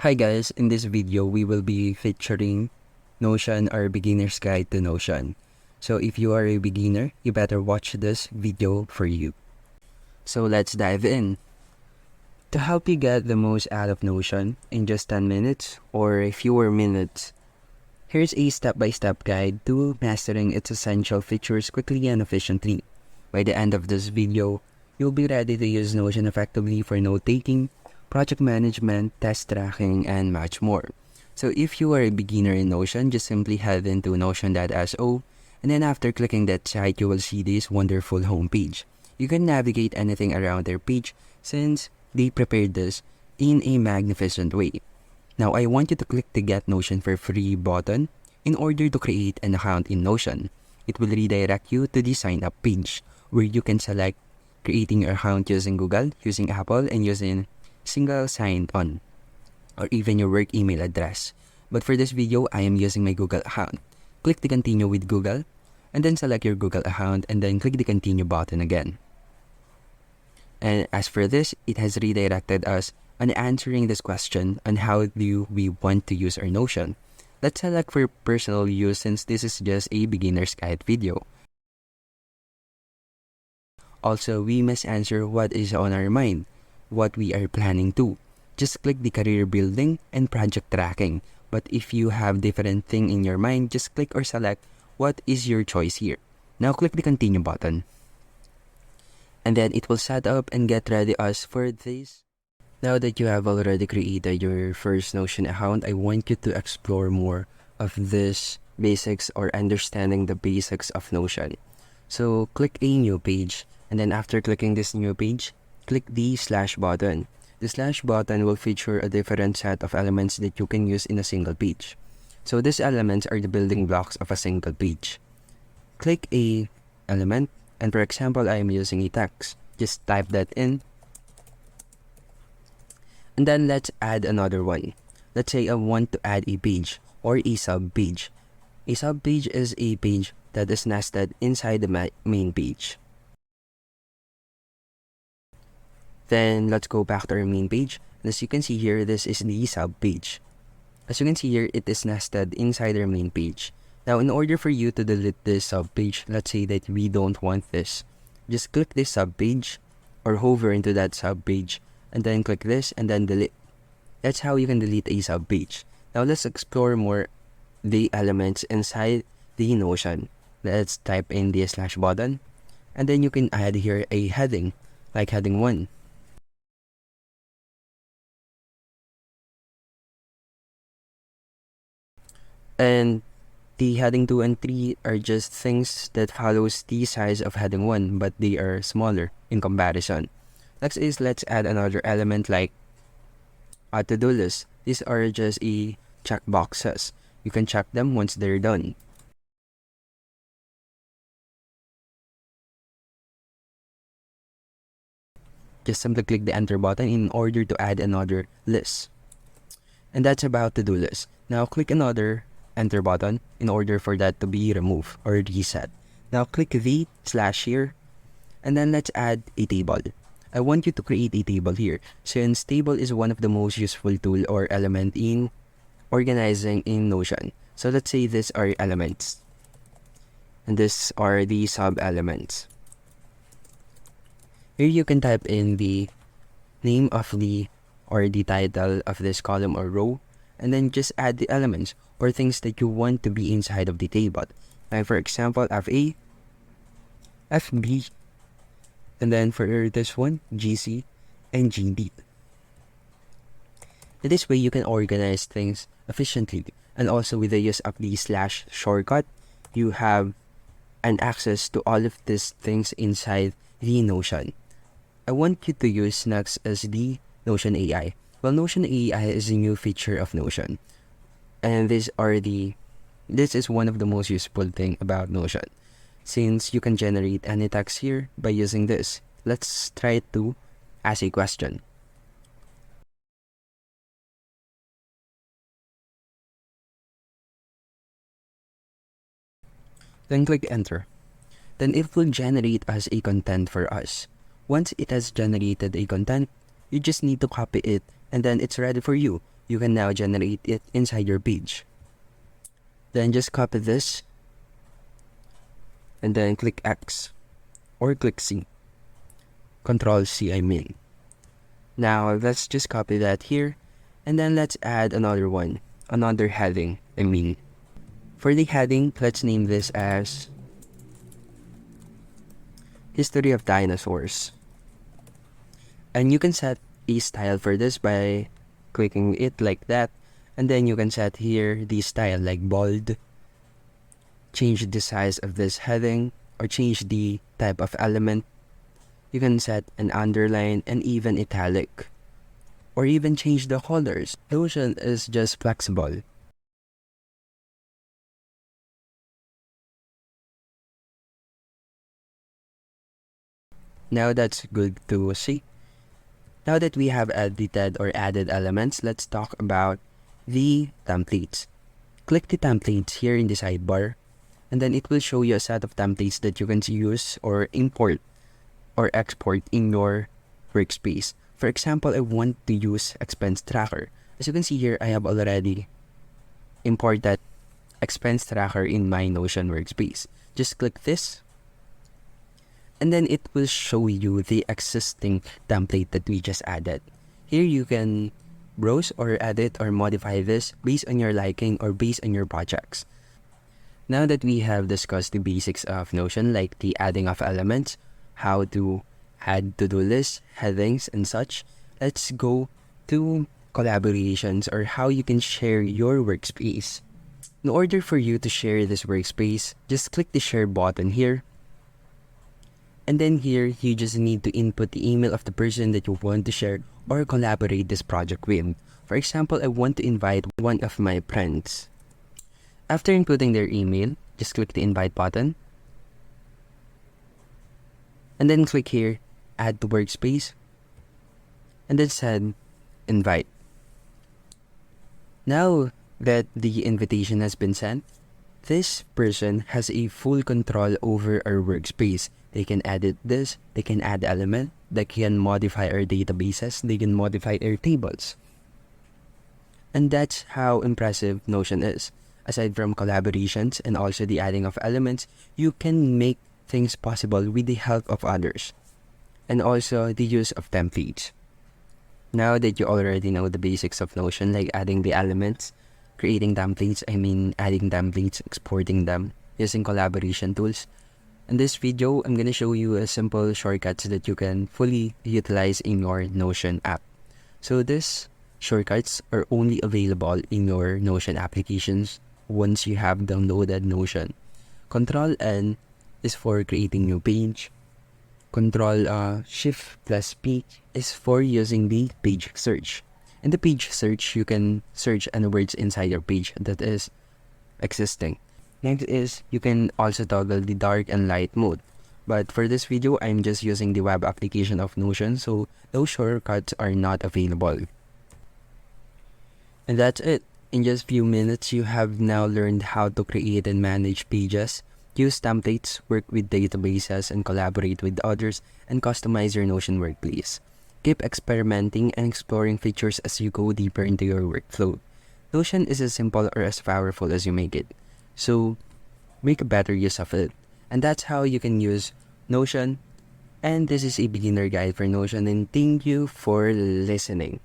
Hi guys, in this video we will be featuring Notion or beginner's guide to Notion. So if you are a beginner, you better watch this video for you. So let's dive in. To help you get the most out of Notion in just 10 minutes or fewer minutes, here's a step-by-step guide to mastering its essential features quickly and efficiently. By the end of this video, you'll be ready to use Notion effectively for note-taking, project management, test tracking, and much more. So if you are a beginner in Notion, just simply head into notion.so, and then after clicking that site, you will see this wonderful homepage. You can navigate anything around their page since they prepared this in a magnificent way. Now, I want you to click the Get Notion for Free button in order to create an account in Notion. It will redirect you to the sign up page where you can select creating your account using Google, using Apple, and using single sign-on, or even your work email address. But for this video, I am using my Google account. Click the Continue with Google, and then select your Google account, and then click the Continue button again. And as for this, it has redirected us on answering this question on how do we want to use our Notion. Let's select for personal use since this is just a beginner's guide video. Also, we must answer what is on our mind, what we are planning to. Just click the career building and project tracking. But if you have different thing in your mind, just click or select what is your choice here. Now click the continue button. And then it will set up and get ready us for this. Now that you have already created your first Notion account, I want you to explore more of this basics or understanding the basics of Notion. So click a new page, and then after clicking this new page, click the slash button. The slash button will feature a different set of elements that you can use in a single page. So these elements are the building blocks of a single page. Click a element, and for example, I am using a text. Just type that in. And then let's add another one. Let's say I want to add a page or a sub page. A sub page is a page that is nested inside the main page. Then let's go back to our main page. And as you can see here, this is the sub page. As you can see here, it is nested inside our main page. Now, in order for you to delete this sub page, let's say that we don't want this. Just click this sub page or hover into that sub page and then click this and then delete. That's how you can delete a sub page. Now let's explore more the elements inside the Notion. Let's type in the slash button, and then you can add here a heading like heading 1. And the heading 2 and 3 are just things that follows the size of heading 1, but they are smaller in comparison. Next is let's add another element like a to-do list. These are just a check boxes. You can check them once they're done. Just simply click the enter button in order to add another list. And that's about to-do list. Now click another enter button in order for that to be removed or reset. Now click the slash here, and then let's add a table. I want you to create a table here since table is one of the most useful tool or element in organizing in Notion. So let's say these are elements, and these are the sub elements. Here you can type in the name of the or the title of this column or row, and then just add the elements or things that you want to be inside of the table. Like for example, FA, FB, and then for this one, GC and GD. In this way, you can organize things efficiently, and also with the use of the slash shortcut, you have an access to all of these things inside the Notion. I want you to use next as the Notion AI. Well, Notion AI is a new feature of Notion, and this is one of the most useful thing about Notion, since you can generate any text here by using this. Let's try to ask a question. Then click enter. Then it will generate us a content for us. Once it has generated a content, you just need to copy it and then it's ready for you. you can now generate it inside your page. Then just copy this and then click X or click C. Control C, I mean. Now let's just copy that here and then let's add another one, another heading, I mean. For the heading, let's name this as History of Dinosaurs. And you can set a style for this by clicking it like that. And then you can set here the style like bold. Change the size of this heading or change the type of element. You can set an underline and even italic. Or even change the colors. Notion is just flexible. Now that's good to see. Now that we have edited or added elements, let's talk about the templates. Click the templates here in the sidebar, and then it will show you a set of templates that you can use or import or export in your workspace. For example, I want to use expense tracker. As you can see here, I have already imported expense tracker in my Notion workspace. Just click this, and then it will show you the existing template that we just added. Here you can browse or edit or modify this based on your liking or based on your projects. Now that we have discussed the basics of Notion, like the adding of elements, how to add to-do lists, headings, and such, let's go to collaborations or how you can share your workspace. In order for you to share this workspace, just click the share button here. And then here, you just need to input the email of the person that you want to share or collaborate this project with. For example, I want to invite one of my friends. After inputting their email, just click the invite button. And then click here, add to workspace. And then send invite. Now that the invitation has been sent, this person has a full control over our workspace. They can edit this, they can add element, they can modify our databases, they can modify our tables. And that's how impressive Notion is. Aside from collaborations and also the adding of elements, you can make things possible with the help of others. And also the use of templates. Now that you already know the basics of Notion, like adding the elements, creating templates, adding templates, exporting them, using collaboration tools. In this video, I'm going to show you a simple shortcuts that you can fully utilize in your Notion app. So these shortcuts are only available in your Notion applications once you have downloaded Notion. Control N is for creating new page. Control Shift plus P is for using the page search. In the page search, you can search any words inside your page that is existing. Next is, you can also toggle the dark and light mode. But for this video, I'm just using the web application of Notion, so those shortcuts are not available. And that's it. In just few minutes, you have now learned how to create and manage pages, use templates, work with databases, and collaborate with others, and customize your Notion workplace. Keep experimenting and exploring features as you go deeper into your workflow. Notion is as simple or as powerful as you make it. So, make a better use of it. And that's how you can use Notion. And this is a beginner guide for Notion, and thank you for listening.